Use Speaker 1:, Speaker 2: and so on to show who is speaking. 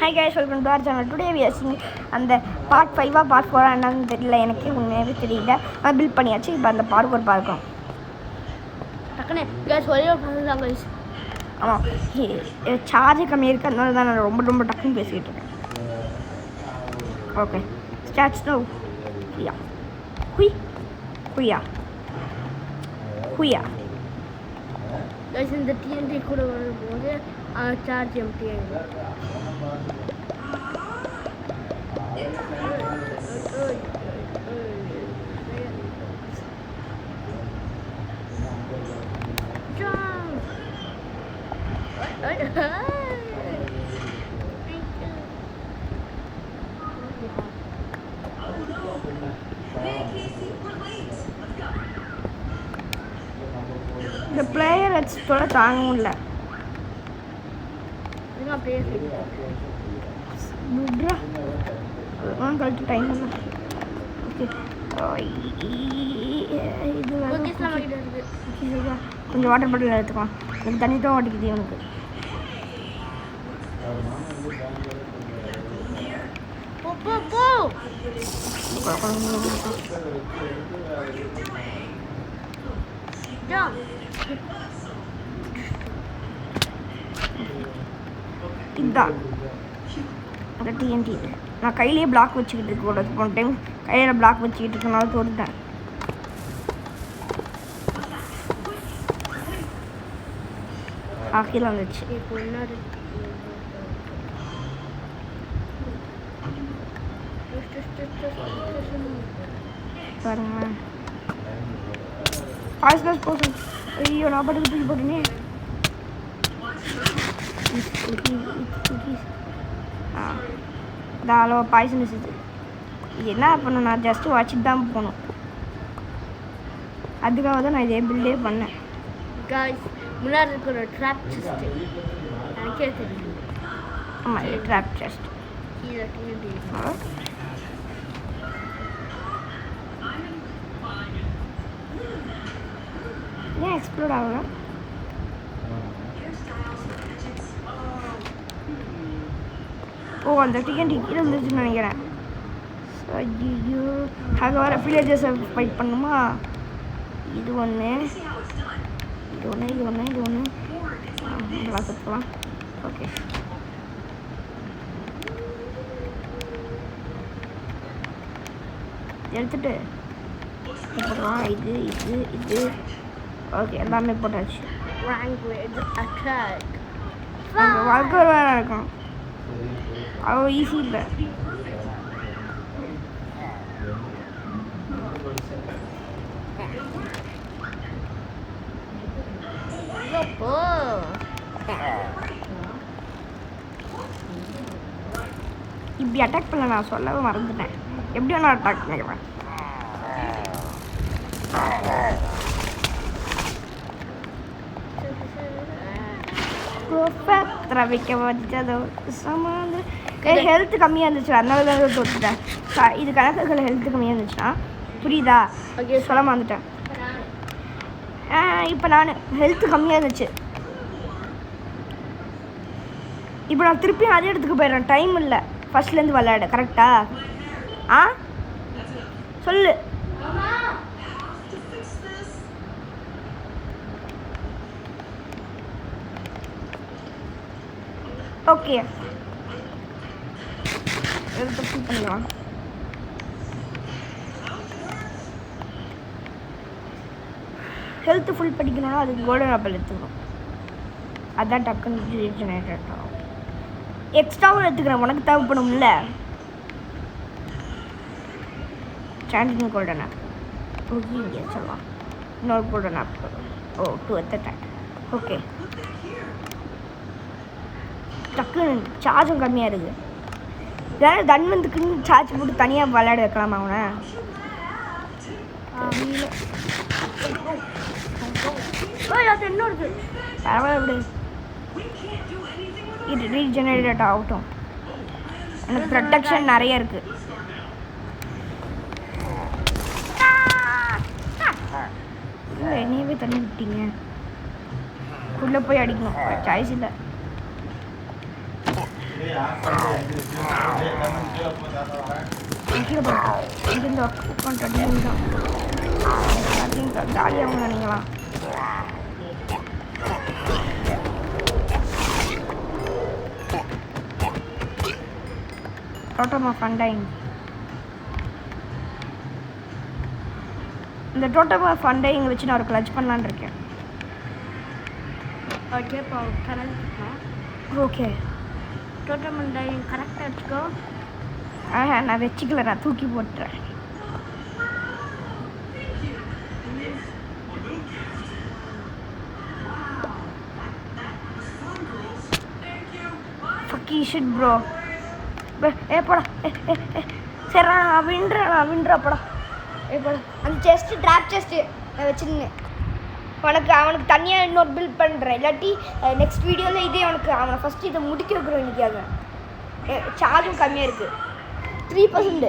Speaker 1: Hi guys, welcome to our channel. Today we are seeing அந்த part 5 part 4 என்னன்னு தெரியல, எனக்கு உண்மையாகவே தெரியல. நான் பில்ட் பண்ணியாச்சு. இப்போ அந்த பார்க்கோர் பார்க்கலாம்.
Speaker 2: டக்குனே guys ஒரே ஒரு பண்ணலாம் guys.
Speaker 1: ஆமாம், சார்ஜ் கம்மியாக இருக்குது, அதனால தான் நான் ரொம்ப டக்குன்னு பேசிக்கிட்டு இருக்கேன். Okay, start now. ஹுயா ஹுயா ஹுயா.
Speaker 2: guys இந்த TNT கூட வரும்போது சார்ஜ் எம்டி ஆகிடும்.
Speaker 1: இந்த பிளேயர் வச்சுட்டோட தாங்கவும் இல்லை. கழிச்சு டைம் பண்ண. ஓகே, இது கொஞ்சம் வாட்டர் பாட்டில் எடுத்துக்கலாம். எனக்கு தண்ணி தான் ஓட்டிக்குது எனக்கு. இதுதான் அந்த TNT. நான் கையிலேயே பிளாக் வச்சுக்கிட்டு இருக்கக்கூடாது. போன டைம் கையில் பிளாக் வச்சுக்கிட்டு இருக்கனால தோடுட்டேன். கீழே வந்துச்சு. பாருங்க, பாய்ஸ்னஸ் போர்ஷன். ஐயோ, நான் பாட்டுக்கு தூக்கி போட்டேனே. இந்த அளவு பாய்சனஸ் இது என்ன பண்ணணும்? நான் ஜஸ்ட்டு வச்சுட்டு தான் போகணும். அதுக்காக தான் நான் இதே பில்டே பண்ணேன்.
Speaker 2: முன்னாடி இருக்கிற ட்ராப் செஸ்ட் எனக்கே தெரியும்.
Speaker 1: ஆமாம், இது ட்ராப் செஸ்ட். ஏன் எக்ஸ்ப்ளோர் ஆகல? ஓ, அந்த TNT கீழே வந்துருச்சுன்னு நினைக்கிறேன். ஐயோ, அங்கே வர வில்லேஜஸை ஃபைட் பண்ணுமா? இது ஒன்று, இது ஒன்று, இது ஒன்று, இது ஒன்று. நல்லா சுற்றலாம். ஓகே, எடுத்துட்டு போடலாம். இது இது இது ஓகே, எல்லாமே போட்டாச்சு. வாழ்க்கை வேறு இருக்கும், அவ்வளோ ஈஸி இல்லை. இப்படி அட்டாக் பண்ண நான் சொல்லவே மறந்துட்டேன். எப்படி நான் அட்டாக் பண்ணிக்கிறேன். ஹெல்த் கம்மியாக இருந்துச்சு, அதனால தான் தோத்துட்டேன். இது கணக்குகள் ஹெல்த் கம்மியாக இருந்துச்சுன்னா புரியுதா? சொல்ல மறந்துட்டேன். இப்போ நான் ஹெல்த் கம்மியாக இருந்துச்சு. இப்போ நான் திருப்பியும் அதே இடத்துக்கு போயிடுறேன். டைம் இல்லை ஃபர்ஸ்ட்லேருந்து விளையாட. கரெக்டா? சொல்லு. ஓகே, ஃபுல் பண்ணலாம். ஹெல்த் ஃபுல் படிக்கணும்னா அதுக்கு கோல்டன் ஆப்பிள் எடுத்துக்கணும். அதான் டக்குன்னு ரீஜெனரேட் ஆகும். எக்ஸ்ட்ராவும் எடுத்துக்கிறேன், உனக்கு தேவைப்படும்ல. சாண்டிங் கோல்டன் ஆப்பிள் ஓகே, இங்கே சொல்லலாம். இன்னொரு கோல்டன் ஆப்பிள். ஓ, 2 எடுத்துட்டேன். ஓகே, டக்குன்னு சார்ஜும் கம்மியாக இருக்குது. இதனால் தன்வந்துக்குன்னு சார்ஜ் போட்டு தனியாக விளையாட வைக்கலாமா அவனை? அது இன்னொரு பரவாயில்ல விடு, இது ரீஜெனரேட் ஆகட்டும். எனக்கு ப்ரொடெக்ஷன் நிறைய இருக்குது. என்னையவே தண்ணி விட்டீங்க. உள்ளே போய் அடிக்கணும், சாய்ஸ் இல்லை. கீழே போட்டோம் இங்கிருந்து உட்காந்துட்டு தான் எல்லாத்தையும் ஜாலியாக நினைக்கலாம். Totem of undying. இந்த டோட்டம் ஆஃப் அண்டைங் வச்சு நான் ஒரு கிளச் பண்ணலான்னு இருக்கேன்.
Speaker 2: ஓகே இப்போ கரெக்டாக
Speaker 1: ஓகே
Speaker 2: டோட்டம் அண்டைங் கரெக்டாக வச்சுக்கோ.
Speaker 1: நான் வச்சுக்கல, நான் தூக்கி போட்டுறேன். ஃபக்கி ஷிட் ப்ரோ. போடா சரி நான் வின்றா போடா. போடா அந்த செஸ்ட்டு ட்ராப் செஸ்ட்டு நான் வச்சுருந்தேன். அவனுக்கு தனியாக இன்னொரு பில்ட் பண்ணுறேன். இல்லாட்டி நெக்ஸ்ட் வீடியோவில் இதே அவனை ஃபஸ்ட்டு இதை முடிக்க வைக்கிறோம். இன்றைக்கி அது சார்ஜும் கம்மியாக இருக்குது 3%.